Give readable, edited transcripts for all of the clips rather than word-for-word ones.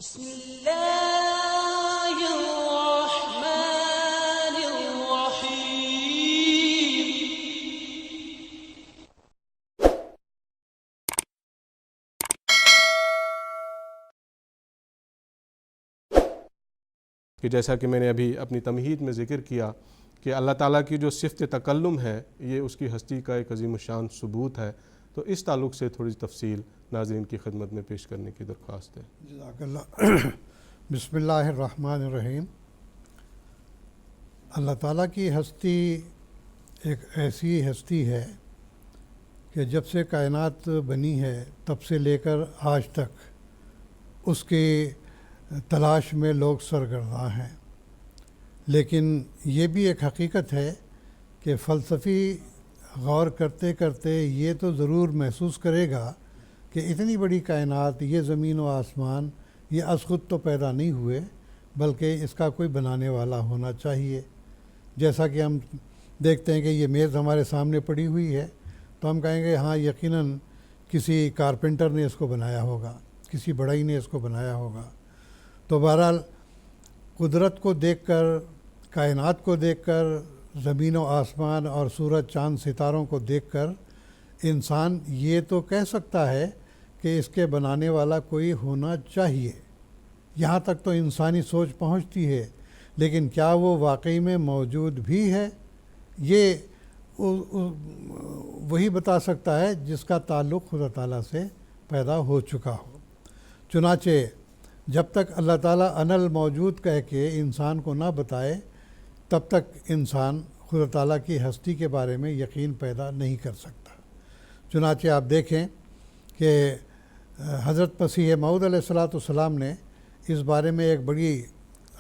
بسم اللہ الرحمن الرحیم۔ کہ جیسا کہ میں نے ابھی اپنی تمہید میں ذکر کیا کہ اللہ تعالیٰ کی جو صفت تکلم ہے یہ اس کی ہستی کا ایک عظیم الشان ثبوت ہے، تو اس تعلق سے تھوڑی تفصیل ناظرین کی خدمت میں پیش کرنے کی درخواست ہے۔ جزاک اللہ۔ بسم اللہ الرحمن الرحیم۔ اللہ تعالیٰ کی ہستی ایک ایسی ہستی ہے کہ جب سے کائنات بنی ہے تب سے لے کر آج تک اس کی تلاش میں لوگ سرگرداں ہیں، لیکن یہ بھی ایک حقیقت ہے کہ فلسفی غور کرتے کرتے یہ تو ضرور محسوس کرے گا کہ اتنی بڑی کائنات، یہ زمین و آسمان، یہ از خود تو پیدا نہیں ہوئے، بلکہ اس کا کوئی بنانے والا ہونا چاہیے۔ جیسا کہ ہم دیکھتے ہیں کہ یہ میز ہمارے سامنے پڑی ہوئی ہے تو ہم کہیں گے ہاں یقیناً کسی کارپینٹر نے اس کو بنایا ہوگا، کسی بڑھئی نے اس کو بنایا ہوگا۔ تو بہرحال قدرت کو دیکھ کر، کائنات کو دیکھ کر، زمین و آسمان اور سورج چاند ستاروں کو دیکھ کر انسان یہ تو کہہ سکتا ہے کہ اس کے بنانے والا کوئی ہونا چاہیے، یہاں تک تو انسانی سوچ پہنچتی ہے، لیکن کیا وہ واقعی میں موجود بھی ہے؟ یہ وہی بتا سکتا ہے جس کا تعلق خدا تعالیٰ سے پیدا ہو چکا ہو۔ چنانچہ جب تک اللہ تعالیٰ انا الموجود کہہ کے انسان کو نہ بتائے تب تک انسان خدا تعالیٰ کی ہستی کے بارے میں یقین پیدا نہیں کر سکتا۔ چنانچہ آپ دیکھیں کہ حضرت مسیح موعود علیہ السلام نے اس بارے میں ایک بڑی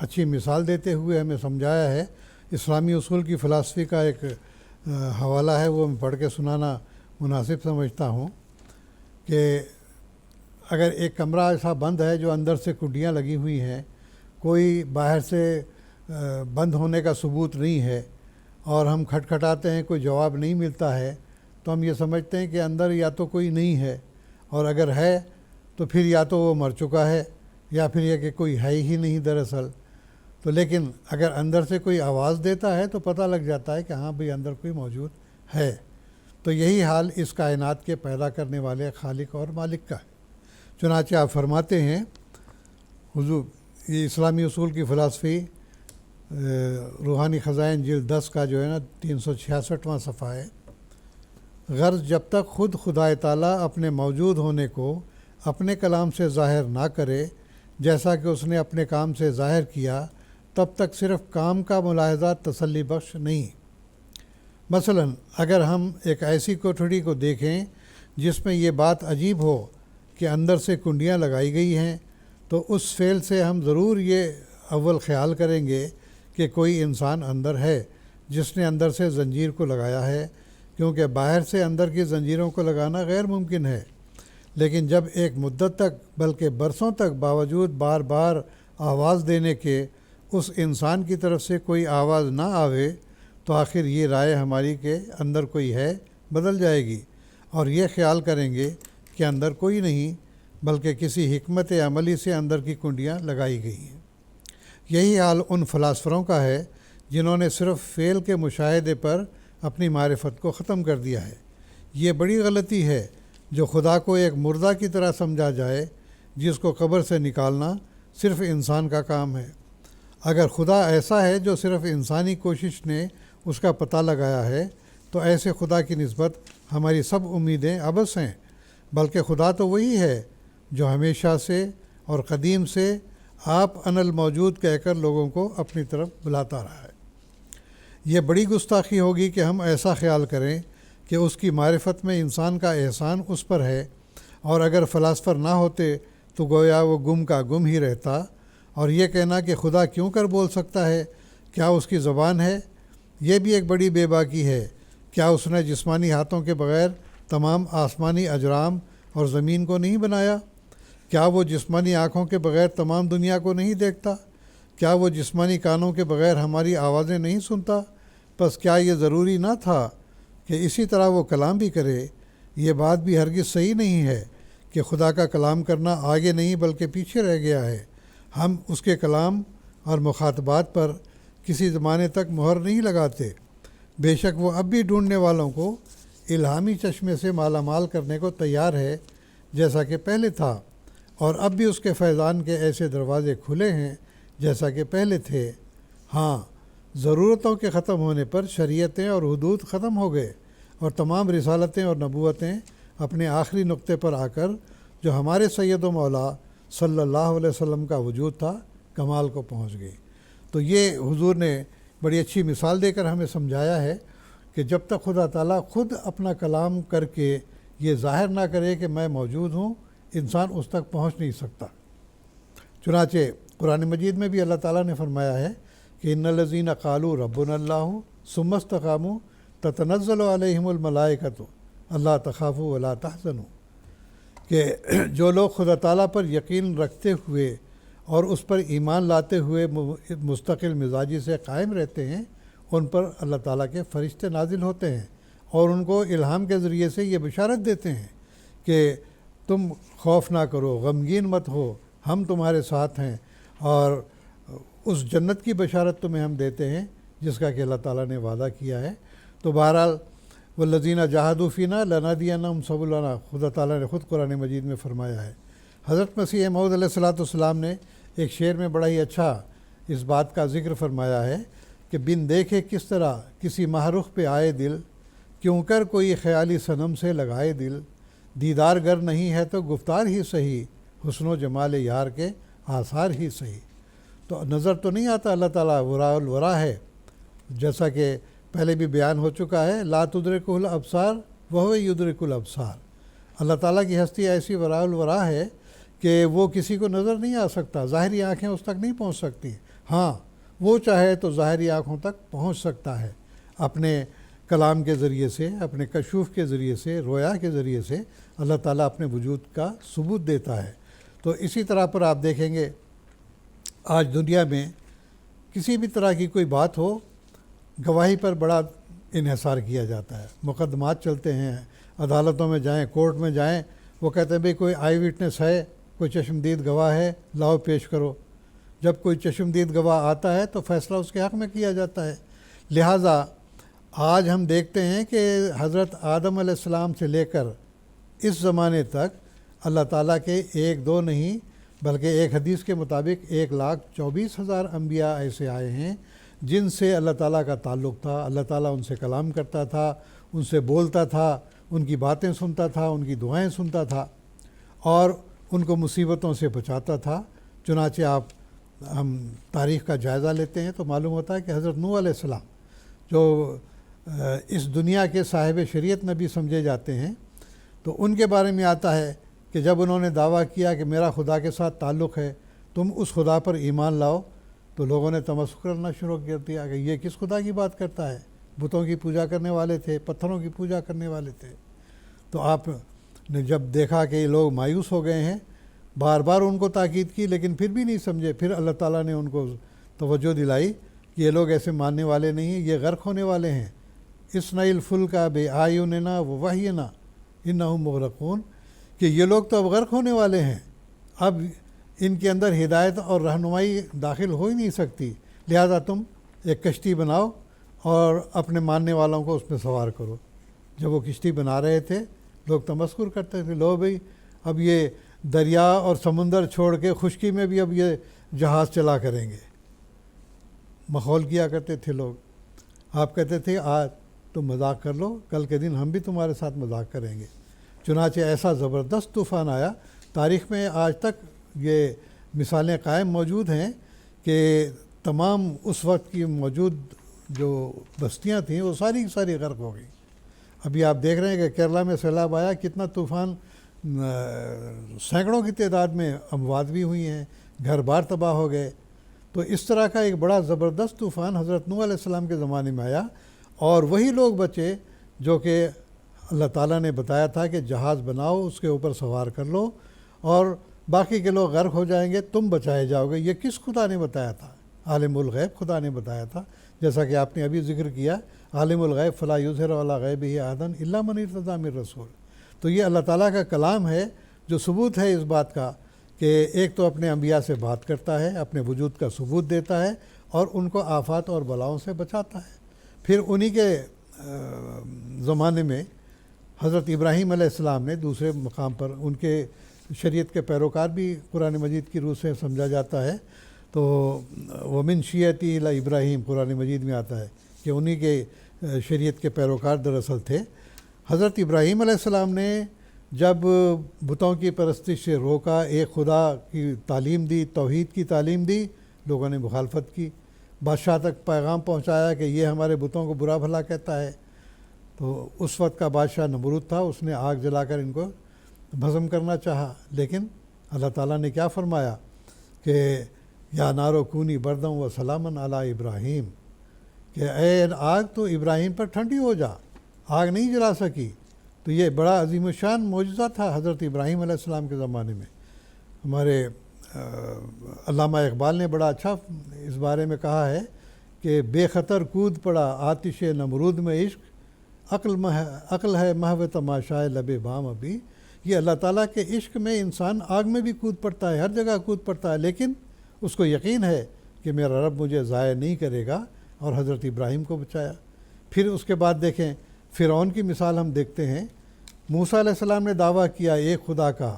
اچھی مثال دیتے ہوئے ہمیں سمجھایا ہے۔ اسلامی اصول کی فلسفی کا ایک حوالہ ہے، وہ میں پڑھ کے سنانا مناسب سمجھتا ہوں کہ اگر ایک کمرہ ایسا بند ہے جو اندر سے کنڈیاں لگی ہوئی ہیں، کوئی باہر سے بند ہونے کا ثبوت نہیں ہے، اور ہم کھٹکھٹاتے ہیں کوئی جواب نہیں ملتا ہے، تو ہم یہ سمجھتے ہیں کہ اندر یا تو کوئی نہیں ہے، اور اگر ہے تو پھر یا تو وہ مر چکا ہے یا پھر یہ کہ کوئی ہے ہی نہیں دراصل۔ تو لیکن اگر اندر سے کوئی آواز دیتا ہے تو پتہ لگ جاتا ہے کہ ہاں بھئی اندر کوئی موجود ہے۔ تو یہی حال اس کائنات کے پیدا کرنے والے خالق اور مالک کا ہے۔ چنانچہ آپ فرماتے ہیں حضور، یہ اسلامی اصول کی فلسفی روحانی خزائن جلد 10 کا جو ہے نا 366واں صفحہ ہے۔ غرض جب تک خود خدائے تعالیٰ اپنے موجود ہونے کو اپنے کلام سے ظاہر نہ کرے جیسا کہ اس نے اپنے کام سے ظاہر کیا، تب تک صرف کام کا ملاحظہ تسلی بخش نہیں۔ مثلا اگر ہم ایک ایسی کوٹھڑی کو دیکھیں جس میں یہ بات عجیب ہو کہ اندر سے کنڈیاں لگائی گئی ہیں، تو اس فعل سے ہم ضرور یہ اول خیال کریں گے کہ کوئی انسان اندر ہے جس نے اندر سے زنجیر کو لگایا ہے، کیونکہ باہر سے اندر کی زنجیروں کو لگانا غیر ممکن ہے۔ لیکن جب ایک مدت تک بلکہ برسوں تک باوجود بار بار آواز دینے کے اس انسان کی طرف سے کوئی آواز نہ آوے تو آخر یہ رائے ہماری کہ اندر کوئی ہے بدل جائے گی، اور یہ خیال کریں گے کہ اندر کوئی نہیں بلکہ کسی حکمت عملی سے اندر کی کنڈیاں لگائی گئی ہیں۔ یہی حال ان فلاسفروں کا ہے جنہوں نے صرف فعل کے مشاہدے پر اپنی معرفت کو ختم کر دیا ہے۔ یہ بڑی غلطی ہے جو خدا کو ایک مردہ کی طرح سمجھا جائے جس کو قبر سے نکالنا صرف انسان کا کام ہے۔ اگر خدا ایسا ہے جو صرف انسانی کوشش نے اس کا پتہ لگایا ہے تو ایسے خدا کی نسبت ہماری سب امیدیں عبث ہیں، بلکہ خدا تو وہی ہے جو ہمیشہ سے اور قدیم سے آپ انا الموجود کہہ کر لوگوں کو اپنی طرف بلاتا رہا ہے۔ یہ بڑی گستاخی ہوگی کہ ہم ایسا خیال کریں کہ اس کی معرفت میں انسان کا احسان اس پر ہے، اور اگر فلاسفر نہ ہوتے تو گویا وہ گم کا گم ہی رہتا۔ اور یہ کہنا کہ خدا کیوں کر بول سکتا ہے، کیا اس کی زبان ہے؟ یہ بھی ایک بڑی بے باکی ہے۔ کیا اس نے جسمانی ہاتھوں کے بغیر تمام آسمانی اجرام اور زمین کو نہیں بنایا؟ کیا وہ جسمانی آنکھوں کے بغیر تمام دنیا کو نہیں دیکھتا؟ کیا وہ جسمانی کانوں کے بغیر ہماری آوازیں نہیں سنتا؟ پس کیا یہ ضروری نہ تھا کہ اسی طرح وہ کلام بھی کرے؟ یہ بات بھی ہرگز صحیح نہیں ہے کہ خدا کا کلام کرنا آگے نہیں بلکہ پیچھے رہ گیا ہے۔ ہم اس کے کلام اور مخاطبات پر کسی زمانے تک مہر نہیں لگاتے۔ بے شک وہ اب بھی ڈھونڈنے والوں کو الہامی چشمے سے مالا مال کرنے کو تیار ہے جیسا کہ پہلے تھا، اور اب بھی اس کے فیضان کے ایسے دروازے کھلے ہیں جیسا کہ پہلے تھے۔ ہاں، ضرورتوں کے ختم ہونے پر شریعتیں اور حدود ختم ہو گئے، اور تمام رسالتیں اور نبوتیں اپنے آخری نقطے پر آ کر جو ہمارے سید و مولا صلی اللہ علیہ وسلم کا وجود تھا کمال کو پہنچ گئی۔ تو یہ حضور نے بڑی اچھی مثال دے کر ہمیں سمجھایا ہے کہ جب تک خدا تعالیٰ خود اپنا کلام کر کے یہ ظاہر نہ کرے کہ میں موجود ہوں، انسان اس تک پہنچ نہیں سکتا۔ چنانچہ قرآن مجید میں بھی اللہ تعالیٰ نے فرمایا ہے کہ ان الذین قالوا ربنا اللہ ثم استقاموا تتنزل علیہم الملائکۃ اللہ تخافوا ولا تحزنوا، کہ جو لوگ خدا تعالیٰ پر یقین رکھتے ہوئے اور اس پر ایمان لاتے ہوئے مستقل مزاجی سے قائم رہتے ہیں، ان پر اللہ تعالیٰ کے فرشتے نازل ہوتے ہیں اور ان کو الہام کے ذریعے سے یہ بشارت دیتے ہیں کہ تم خوف نہ کرو، غمگین مت ہو، ہم تمہارے ساتھ ہیں، اور اس جنت کی بشارت تمہیں ہم دیتے ہیں جس کا کہ اللہ تعالیٰ نے وعدہ کیا ہے۔ تو بہرحال والذین جاہدوا فینا لنہدینہم سبلنا، خدا تعالیٰ نے خود قرآن مجید میں فرمایا ہے۔ حضرت مسیح موعود علیہ السلام نے ایک شعر میں بڑا ہی اچھا اس بات کا ذکر فرمایا ہے کہ بن دیکھے کس طرح کسی ماہرخ پہ آئے دل، کیوں کر کوئی خیالی صنم سے لگائے دل، دیدار گر نہیں ہے تو گفتار ہی صحیح، حسن و جمال یار کے آثار ہی صحیح۔ تو نظر تو نہیں آتا اللہ تعالیٰ، وراء الورا ہے، جیسا کہ پہلے بھی بیان ہو چکا ہے، لا تدرکہ الابصار وہو یدرک الابصار۔ اللہ تعالیٰ کی ہستی ایسی وراء الورا ہے کہ وہ کسی کو نظر نہیں آ سکتا، ظاہری آنکھیں اس تک نہیں پہنچ سکتی۔ ہاں، وہ چاہے تو ظاہری آنکھوں تک پہنچ سکتا ہے، اپنے کلام کے ذریعے سے، اپنے کشوف کے ذریعے سے، رویا کے ذریعے سے اللہ تعالیٰ اپنے وجود کا ثبوت دیتا ہے۔ تو اسی طرح پر آپ دیکھیں گے آج دنیا میں کسی بھی طرح کی کوئی بات ہو، گواہی پر بڑا انحصار کیا جاتا ہے، مقدمات چلتے ہیں، عدالتوں میں جائیں، کورٹ میں جائیں، وہ کہتے ہیں بھئی کوئی آئی وٹنس ہے، کوئی چشمدید گواہ ہے، لاؤ پیش کرو۔ جب کوئی چشمدید گواہ آتا ہے تو فیصلہ اس کے حق میں کیا جاتا ہے۔ لہٰذا آج ہم دیکھتے ہیں کہ حضرت آدم علیہ السلام سے لے کر اس زمانے تک اللہ تعالیٰ کے ایک دو نہیں بلکہ ایک حدیث کے مطابق 1,24,000 انبیاء ایسے آئے ہیں جن سے اللہ تعالیٰ کا تعلق تھا، اللہ تعالیٰ ان سے کلام کرتا تھا، ان سے بولتا تھا، ان کی باتیں سنتا تھا، ان کی دعائیں سنتا تھا اور ان کو مصیبتوں سے بچاتا تھا۔ چنانچہ ہم تاریخ کا جائزہ لیتے ہیں تو معلوم ہوتا ہے کہ حضرت نوح علیہ السلام جو اس دنیا کے صاحب شریعت نبی سمجھے جاتے ہیں، تو ان کے بارے میں آتا ہے کہ جب انہوں نے دعویٰ کیا کہ میرا خدا کے ساتھ تعلق ہے، تم اس خدا پر ایمان لاؤ، تو لوگوں نے تمسخر کرنا شروع کر دیا کہ یہ کس خدا کی بات کرتا ہے، بتوں کی پوجا کرنے والے تھے، پتھروں کی پوجا کرنے والے تھے۔ تو آپ نے جب دیکھا کہ یہ لوگ مایوس ہو گئے ہیں، بار بار ان کو تاکید کی لیکن پھر بھی نہیں سمجھے، پھر اللہ تعالیٰ نے ان کو توجہ دلائی کہ یہ لوگ ایسے ماننے والے نہیں ہیں، یہ غرق ہونے والے ہیں۔ اصنع الفلک بأعیننا ووحینا انہم مغرقون، کہ یہ لوگ تو اب غرق ہونے والے ہیں، اب ان کے اندر ہدایت اور رہنمائی داخل ہو ہی نہیں سکتی، لہذا تم ایک کشتی بناؤ اور اپنے ماننے والوں کو اس میں سوار کرو۔ جب وہ کشتی بنا رہے تھے لوگ تمسخر کرتے تھے، لو بھئی اب یہ دریا اور سمندر چھوڑ کے خشکی میں بھی اب یہ جہاز چلا کریں گے، مخول کیا کرتے تھے لوگ۔ آپ کہتے تھے آج تم مذاق کر لو، کل کے دن ہم بھی تمہارے ساتھ مذاق کریں گے۔ چنانچہ ایسا زبردست طوفان آیا، تاریخ میں آج تک یہ مثالیں قائم موجود ہیں کہ تمام اس وقت کی موجود جو بستیاں تھیں وہ ساری کی ساری غرق ہو گئیں۔ ابھی آپ دیکھ رہے ہیں کہ کیرلا میں سیلاب آیا، کتنا طوفان، سینکڑوں کی تعداد میں اموات بھی ہوئی ہیں، گھر بار تباہ ہو گئے۔ تو اس طرح کا ایک بڑا زبردست طوفان حضرت نوح علیہ السلام کے زمانے میں آیا، اور وہی لوگ بچے جو کہ اللہ تعالیٰ نے بتایا تھا کہ جہاز بناؤ، اس کے اوپر سوار کر لو اور باقی کے لوگ غرق ہو جائیں گے، تم بچائے جاؤ گے۔ یہ کس خدا نے بتایا تھا؟ عالم الغیب خدا نے بتایا تھا، جیسا کہ آپ نے ابھی ذکر کیا، عالم الغیب فلا یظہر علی غیبہ احدا الا من ارتضی من رسول۔ تو یہ اللہ تعالیٰ کا کلام ہے جو ثبوت ہے اس بات کا کہ ایک تو اپنے انبیاء سے بات کرتا ہے، اپنے وجود کا ثبوت دیتا ہے اور ان کو آفات اور بلاؤں سے بچاتا ہے۔ پھر انہی کے زمانے میں حضرت ابراہیم علیہ السلام نے دوسرے مقام پر، ان کے شریعت کے پیروکار بھی قرآن مجید کی روح سے سمجھا جاتا ہے، تو ومن شیعتی الی ابراہیم قرآن مجید میں آتا ہے کہ انہی کے شریعت کے پیروکار دراصل تھے۔ حضرت ابراہیم علیہ السلام نے جب بتوں کی پرستش سے روکا، ایک خدا کی تعلیم دی، توحید کی تعلیم دی، لوگوں نے مخالفت کی، بادشاہ تک پیغام پہنچایا کہ یہ ہمارے بتوں کو برا بھلا کہتا ہے، تو اس وقت کا بادشاہ نمرود تھا، اس نے آگ جلا کر ان کو بھسم کرنا چاہا، لیکن اللہ تعالیٰ نے کیا فرمایا کہ یا نارو کونی بردم و سلامن علی ابراہیم، کہ اے آگ تو ابراہیم پر ٹھنڈی ہو جا، آگ نہیں جلا سکی۔ تو یہ بڑا عظیم الشان معجزہ تھا حضرت ابراہیم علیہ السلام کے زمانے میں۔ ہمارے علامہ اقبال نے بڑا اچھا اس بارے میں کہا ہے کہ بے خطر کود پڑا آتش نمرود میں عشق، عقل ہے محو تماشائے لب بام ابھی۔ یہ اللہ تعالیٰ کے عشق میں انسان آگ میں بھی کود پڑتا ہے، ہر جگہ کود پڑتا ہے، لیکن اس کو یقین ہے کہ میرا رب مجھے ضائع نہیں کرے گا، اور حضرت ابراہیم کو بچایا۔ پھر اس کے بعد دیکھیں فرعون کی مثال ہم دیکھتے ہیں۔ موسیٰ علیہ السلام نے دعویٰ کیا ایک خدا کا،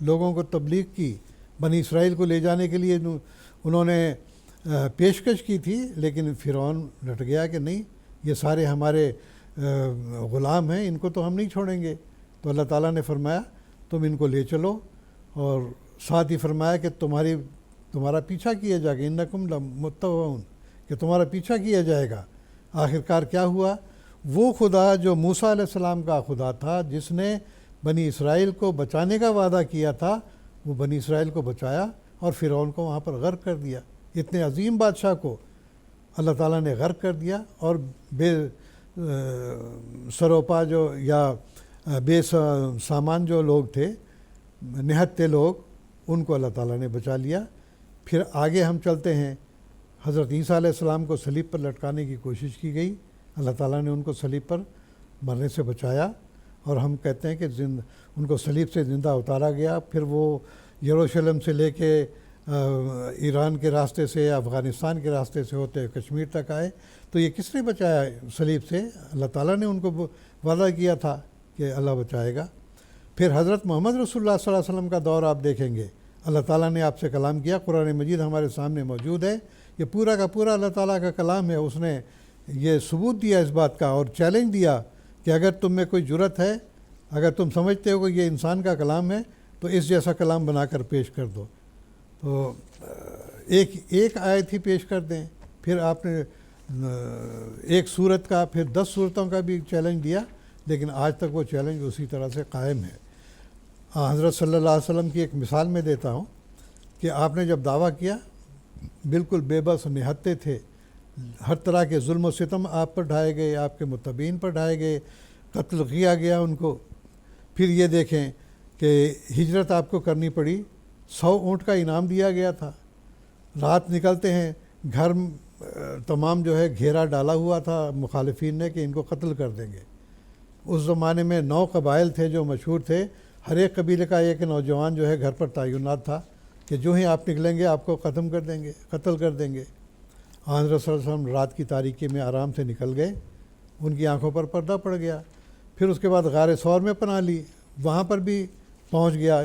لوگوں کو تبلیغ کی، بنی اسرائیل کو لے جانے کے لیے انہوں نے پیشکش کی تھی، لیکن فرعون ڈٹ گیا کہ نہیں، یہ سارے ہمارے غلام ہیں، ان کو تو ہم نہیں چھوڑیں گے۔ تو اللہ تعالیٰ نے فرمایا تم ان کو لے چلو، اور ساتھ ہی فرمایا کہ تمہارا پیچھا کیا جائے گا، انکم لمتبعون، کہ تمہارا پیچھا کیا جائے گا۔ آخرکار کیا ہوا؟ وہ خدا جو موسیٰ علیہ السلام کا خدا تھا، جس نے بنی اسرائیل کو بچانے کا وعدہ کیا تھا، وہ بنی اسرائیل کو بچایا اور فرعون کو وہاں پر غرق کر دیا۔ اتنے عظیم بادشاہ کو اللہ تعالیٰ نے غرق کر دیا، اور بے سروپا جو یا بے سامان جو لوگ تھے، نہتے لوگ، ان کو اللہ تعالیٰ نے بچا لیا۔ پھر آگے ہم چلتے ہیں، حضرت عیسیٰ علیہ السلام کو صلیب پر لٹکانے کی کوشش کی گئی، اللہ تعالیٰ نے ان کو صلیب پر مرنے سے بچایا، اور ہم کہتے ہیں کہ ان کو صلیب سے زندہ اتارا گیا۔ پھر وہ یروشلم سے لے کے ایران کے راستے سے، افغانستان کے راستے سے ہوتے کشمیر تک آئے۔ تو یہ کس نے بچایا صلیب سے؟ اللہ تعالیٰ نے ان کو وعدہ کیا تھا کہ اللہ بچائے گا۔ پھر حضرت محمد رسول اللہ صلی اللہ علیہ وسلم کا دور آپ دیکھیں گے، اللہ تعالیٰ نے آپ سے کلام کیا، قرآن مجید ہمارے سامنے موجود ہے، یہ پورا کا پورا اللہ تعالیٰ کا کلام ہے۔ اس نے یہ ثبوت دیا اس بات کا، اور چیلنج دیا کہ اگر تم میں کوئی جرت ہے، اگر تم سمجھتے ہو کہ یہ انسان کا کلام ہے، تو اس جیسا کلام بنا کر پیش کر دو۔ تو ایک آیت ہی پیش کر دیں، پھر آپ نے ایک سورت کا، پھر 10 سورتوں کا بھی چیلنج دیا، لیکن آج تک وہ چیلنج اسی طرح سے قائم ہے۔ حضرت صلی اللہ علیہ وسلم کی ایک مثال میں دیتا ہوں کہ آپ نے جب دعویٰ کیا، بالکل بے بس نہتے تھے، ہر طرح کے ظلم و ستم آپ پر ڈھائے گئے، آپ کے متبعین پر ڈھائے گئے، قتل کیا گیا ان کو۔ پھر یہ دیکھیں کہ ہجرت آپ کو کرنی پڑی، 100 اونٹ کا انعام دیا گیا تھا، رات نکلتے ہیں، گھر تمام جو ہے گھیرا ڈالا ہوا تھا مخالفین نے کہ ان کو قتل کر دیں گے۔ اس زمانے میں 9 قبائل تھے جو مشہور تھے، ہر ایک قبیلے کا ایک نوجوان جو ہے گھر پر تعینات تھا کہ جو ہی آپ نکلیں گے آپ کو ختم کر دیں گے، قتل کر دیں گے۔ حضرت صلی اللہ علیہ وسلم رات کی تاریکی میں آرام سے نکل گئے، ان کی آنکھوں پر پردہ پڑ گیا۔ پھر اس کے بعد غار ثور میں پناہ لی، وہاں پر بھی پہنچ گیا،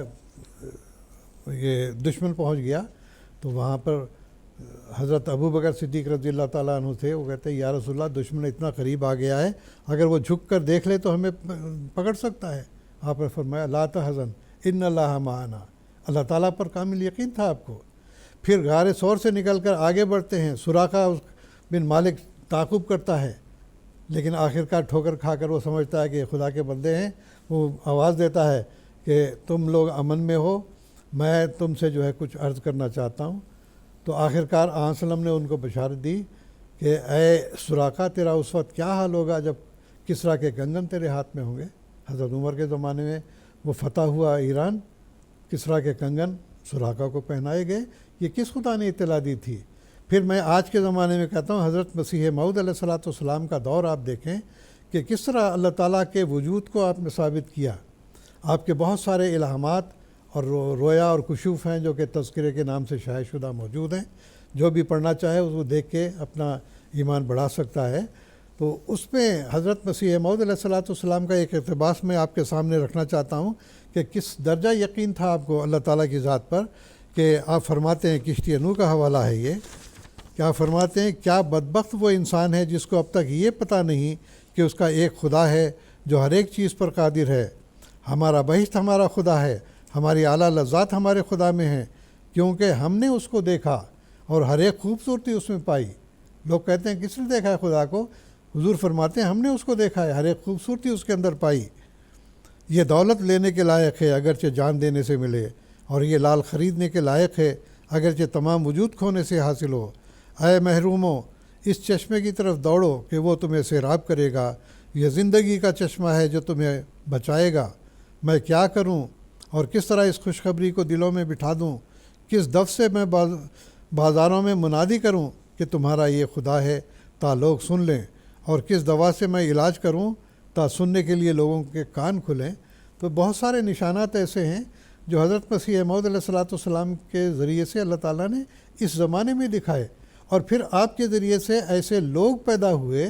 یہ دشمن پہنچ گیا، تو وہاں پر حضرت ابو بکر صدیق رضی اللہ تعالیٰ عنہ تھے، وہ کہتے ہیں یا رسول اللہ دشمن اتنا قریب آ گیا ہے، اگر وہ جھک کر دیکھ لے تو ہمیں پکڑ سکتا ہے۔ آپ نے فرمایا لا تحزن ان اللہ معنا، اللہ تعالیٰ پر کامل یقین تھا آپ کو۔ پھر غار ثور سے نکل کر آگے بڑھتے ہیں، سراقہ بن مالک تعاقب کرتا ہے، لیکن آخرکار ٹھوکر کھا کر وہ سمجھتا ہے کہ خدا کے بندے ہیں، وہ آواز دیتا ہے کہ تم لوگ امن میں ہو، میں تم سے جو ہے کچھ عرض کرنا چاہتا ہوں۔ تو آخرکار آن وسلم نے ان کو بشارت دی کہ اے سراقہ تیرا اس وقت کیا حال ہوگا جب کسریٰ کے کنگن تیرے ہاتھ میں ہوں گے۔ حضرت عمر کے زمانے میں وہ فتح ہوا ایران، کسریٰ کے کنگن سراقہ کو پہنائے گئے، یہ کس خدا نے اطلاع دی تھی؟ پھر میں آج کے زمانے میں کہتا ہوں حضرت مسیح موعود علیہ الصلوۃ والسلام کا دور آپ دیکھیں کہ کس طرح اللہ تعالیٰ کے وجود کو آپ نے ثابت کیا۔ آپ کے بہت سارے الہامات اور رویا اور کشوف ہیں جو کہ تذکرے کے نام سے شائع شدہ موجود ہیں. جو بھی پڑھنا چاہے اس کو دیکھ کے اپنا ایمان بڑھا سکتا ہے. تو اس میں حضرت مسیح موعود علیہ الصلوۃ والسلام کا ایک اقتباس میں آپ کے سامنے رکھنا چاہتا ہوں کہ کس درجہ یقین تھا آپ کو اللہ تعالیٰ کی ذات پر، کہ آپ فرماتے ہیں، کشتی نوح کا حوالہ ہے یہ، کیا فرماتے ہیں، کیا بدبخت وہ انسان ہے جس کو اب تک یہ پتہ نہیں کہ اس کا ایک خدا ہے جو ہر ایک چیز پر قادر ہے. ہمارا بہشت ہمارا خدا ہے، ہماری اعلیٰ لذات ہمارے خدا میں ہیں، کیونکہ ہم نے اس کو دیکھا اور ہر ایک خوبصورتی اس میں پائی. لوگ کہتے ہیں کس نے دیکھا ہے خدا کو؟ حضور فرماتے ہیں ہم نے اس کو دیکھا ہے، ہر ایک خوبصورتی اس کے اندر پائی. یہ دولت لینے کے لائق ہے اگرچہ جان دینے سے ملے، اور یہ لال خریدنے کے لائق ہے اگرچہ تمام وجود کھونے سے حاصل ہو. اے محرومو، اس چشمے کی طرف دوڑو کہ وہ تمہیں سیراب کرے گا. یہ زندگی کا چشمہ ہے جو تمہیں بچائے گا. میں کیا کروں اور کس طرح اس خوشخبری کو دلوں میں بٹھا دوں؟ کس دف سے میں بازاروں میں منادی کروں کہ تمہارا یہ خدا ہے تا لوگ سن لیں، اور کس دوا سے میں علاج کروں تا سننے کے لیے لوگوں کے کان کھلیں. تو بہت سارے نشانات ایسے ہیں جو حضرت مسیح موعود علیہ الصلوۃ والسلام کے ذریعے سے اللہ تعالیٰ نے اس زمانے میں دکھائے، اور پھر آپ کے ذریعے سے ایسے لوگ پیدا ہوئے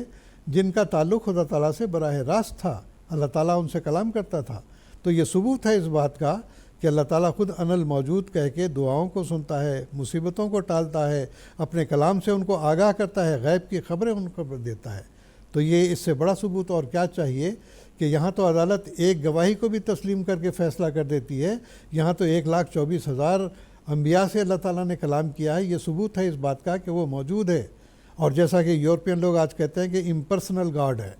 جن کا تعلق خدا تعالیٰ سے براہ راست تھا. اللہ تعالیٰ ان سے کلام کرتا تھا. تو یہ ثبوت ہے اس بات کا کہ اللہ تعالیٰ خود انا الموجود کہہ کے دعاؤں کو سنتا ہے، مصیبتوں کو ٹالتا ہے، اپنے کلام سے ان کو آگاہ کرتا ہے، غیب کی خبریں ان کو دیتا ہے. تو یہ اس سے بڑا ثبوت اور کیا چاہیے کہ یہاں تو عدالت ایک گواہی کو بھی تسلیم کر کے فیصلہ کر دیتی ہے، یہاں تو 1,24,000 انبیاء سے اللہ تعالیٰ نے کلام کیا ہے. یہ ثبوت ہے اس بات کا کہ وہ موجود ہے. اور جیسا کہ یورپین لوگ آج کہتے ہیں کہ امپرسنل گاڈ ہے،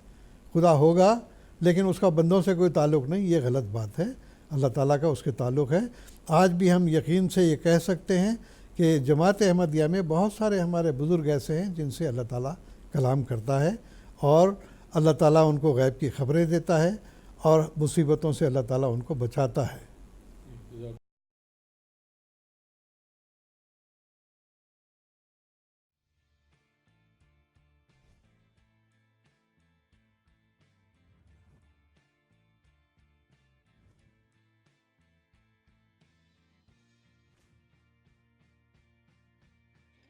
خدا ہوگا لیکن اس کا بندوں سے کوئی تعلق نہیں، یہ غلط بات ہے. اللہ تعالیٰ کا اس کے تعلق ہے. آج بھی ہم یقین سے یہ کہہ سکتے ہیں کہ جماعت احمدیہ میں بہت سارے ہمارے بزرگ ایسے ہیں جن سے اللہ تعالیٰ کلام کرتا ہے، اور اللہ تعالیٰ ان کو غیب کی خبریں دیتا ہے، اور مصیبتوں سے اللہ تعالیٰ ان کو بچاتا ہے.